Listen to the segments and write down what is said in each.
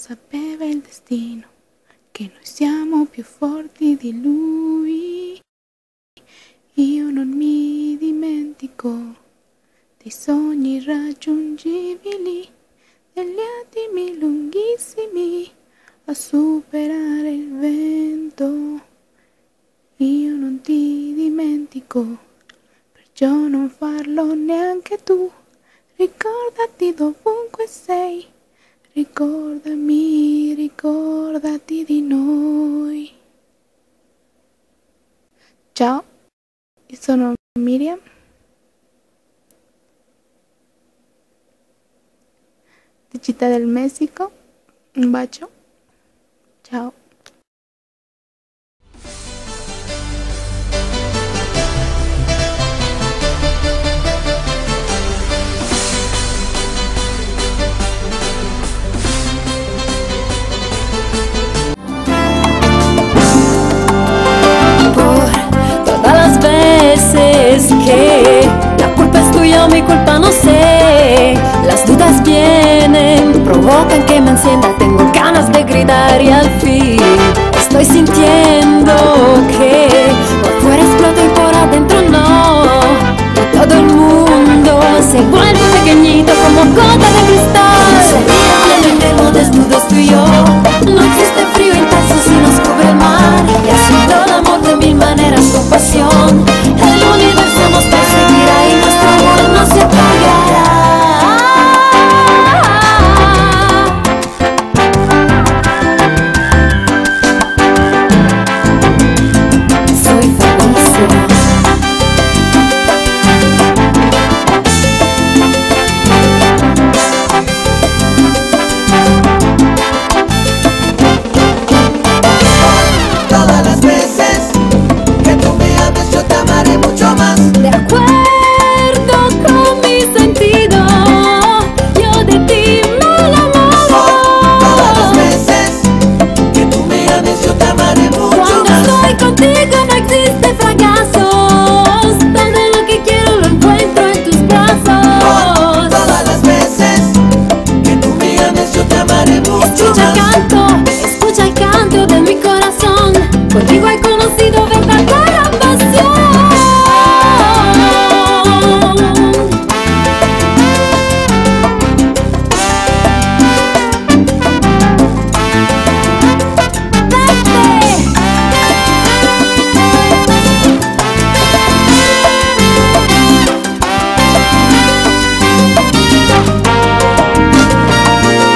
sapeva il destino che noi siamo più forti di lui. Io non mi dimentico dei sogni irraggiungibili, degli attimi lunghissimi a superare il vento. Io non ti dimentico, perciò non farlo neanche tu. Ricordati dovunque sei, ricordami, ricordati di noi. Ciao, io sono Miriam. Di Città del Messico. Un bacio. Ciao. Que la culpa es tuya o mi culpa no sé. Las dudas vienen, provocan que me encienda. Tengo ganas de gritar y al fin estoy sintiendo que por fuera exploto y por adentro no. Y todo el mundo se vuelve pequeñito como gota de cristal. Sería pleno invierno desnudos tú y yo. No existe frío intenso si nos cubre el mar. Y ha sido el amor de mil maneras con pasión. El universo nos perseguirá y nuestro amor no se apagará. Soy feliz. Todas las veces que tú me ames yo te amaré mucho más. De acuerdo con mi sentido, yo de ti me enamoro. Todas las veces que tú me ames yo te amaré mucho Cuando más. estoy contigo no existe fracasos. Todo lo que quiero lo encuentro en tus brazos. Todas las veces que tú me ames yo te amaré mucho más. Escucha el canto de mi corazón. Contigo he conocido verdadera pasión.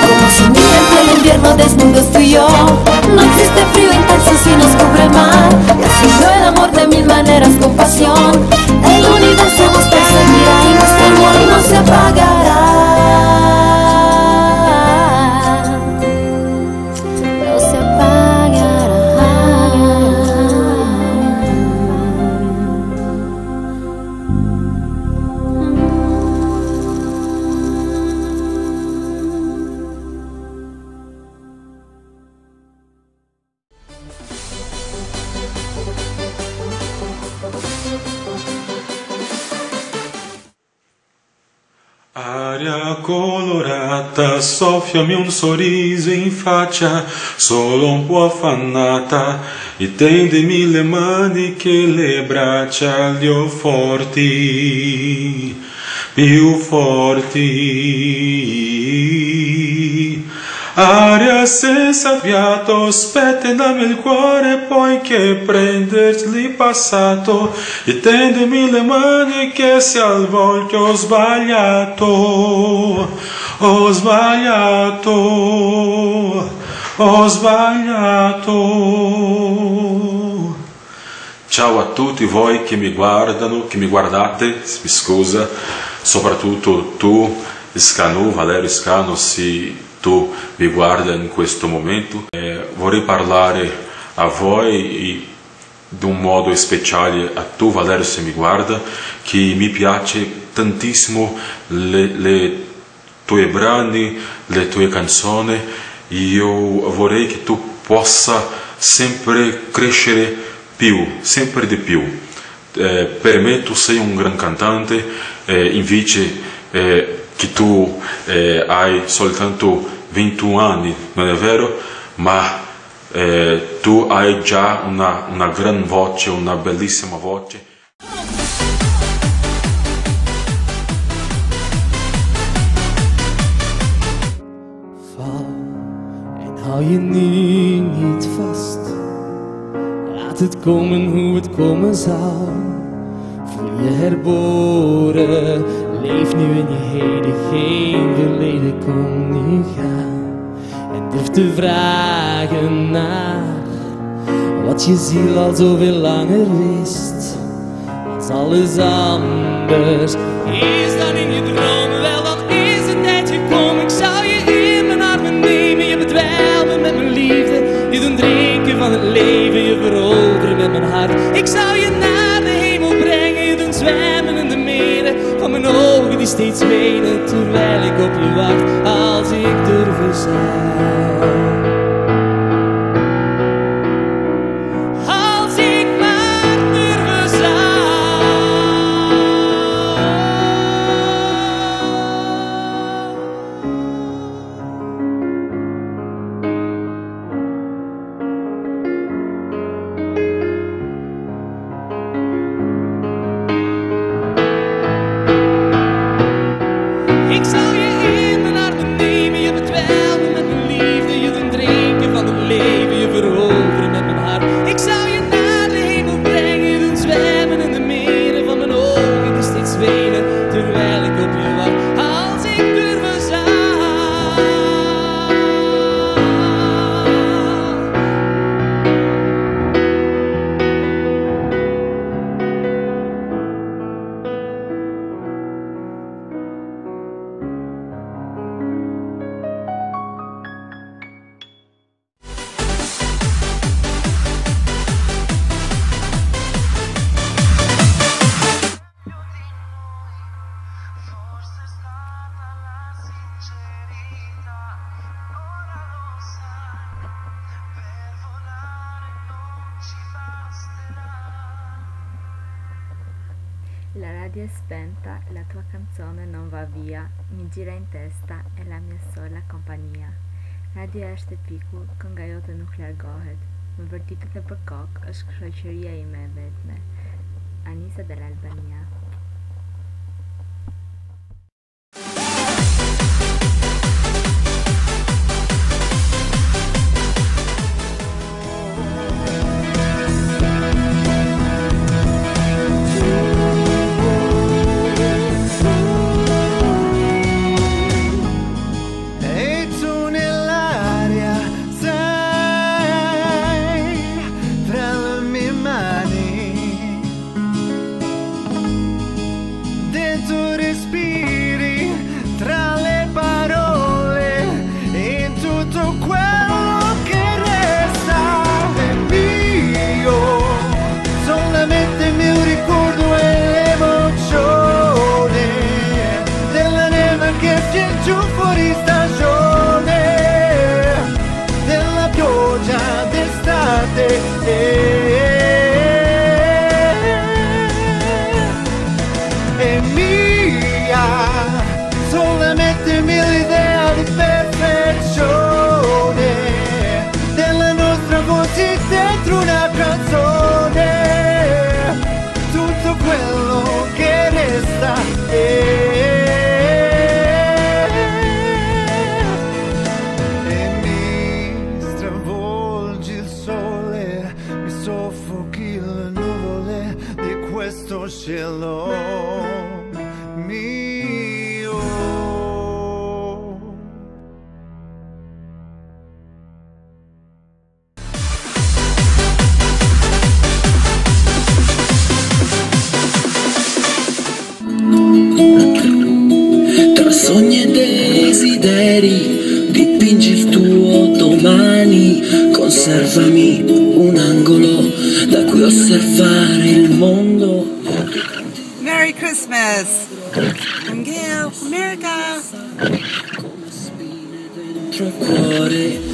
Como si mira en pleno invierno desnudos tú y yo. No existe frío intenso si nos cubre el mar. Y ha sido el amor de mil maneras con pasión. El universo nos perseguirá y nuestro amor no se apagará. No se apagará. Aria colorata, soffiami un sorriso in faccia, solo un po' affannata, e tendimi le mani che le braccia li ho forti, più forti. Aria senza fiato, spettinami il cuore, poi che prenderli passato, e tendimi le mani che se al volto ho sbagliato, ho sbagliato, ho sbagliato. Ciao a tutti voi che mi guardano, che mi guardate, mi scusa, soprattutto tu, Scanu, Valerio Scanu, sì, tu mi guarda in questo momento. Vorrei parlare a voi in un modo speciale a tu, Valerio, se mi guarda, che mi piace tantissimo le tue brani, le tue canzoni. Io vorrei che tu possa sempre crescere più, sempre di più. Per me tu sei un gran cantante, invece che tu hai soltanto 21 anni, non è vero? Ma tu hai già una gran voce, una bellissima voce. Hou je nu niet vast. Laat het komen hoe het komen zal. Voel je herboren. Leef nu in je heden. Geen verleden, kom nu gaan. En durf te vragen naar wat je ziel al zoveel langer wist. Als alles anders is dan in je dromen. Wel, dan is de tijd gekomen. Ik zou je in mijn armen nemen. Je bedwelmen met mijn liefde. Je doen drinken van het leven. Je veroveren met mijn hart. Ik zou je naar de hemel brengen. Je doen zwemmen in de meren van mijn ogen die steeds wenen. Terwijl ik op je wacht. Als ik durven zou. Ik zou je in mijn armen nemen, je bedwelmen met mijn liefde. Je doen drinken van het leven, je veroveren met mijn hart. Ik zou je naar de hemel brengen, je doen zwemmen in de meren van mijn ogen die steeds wenen. Terwijl ik op je wacht, als ik durven zou. La radio è spenta, la tua canzone non va via, mi gira in testa, è la mia sola compagnia. Radio është e pikur, kënga jote nuk largohet, më vërtitet e për kokë, është shoqëria ime e vetme. Anisa dell'Albania. È mia, solamente l'idea di perfezione della nostra voce dentro una canzone. Tutto quello che resta e mi stravolgi il sole, mi soffochi le nuvole di questo cielo mio. Tra sogni e desideri dipingi il tuo domani, conservami un angolo da cui osservare il mondo. Merry Christmas from Gail, America. Come spine dentro il cuore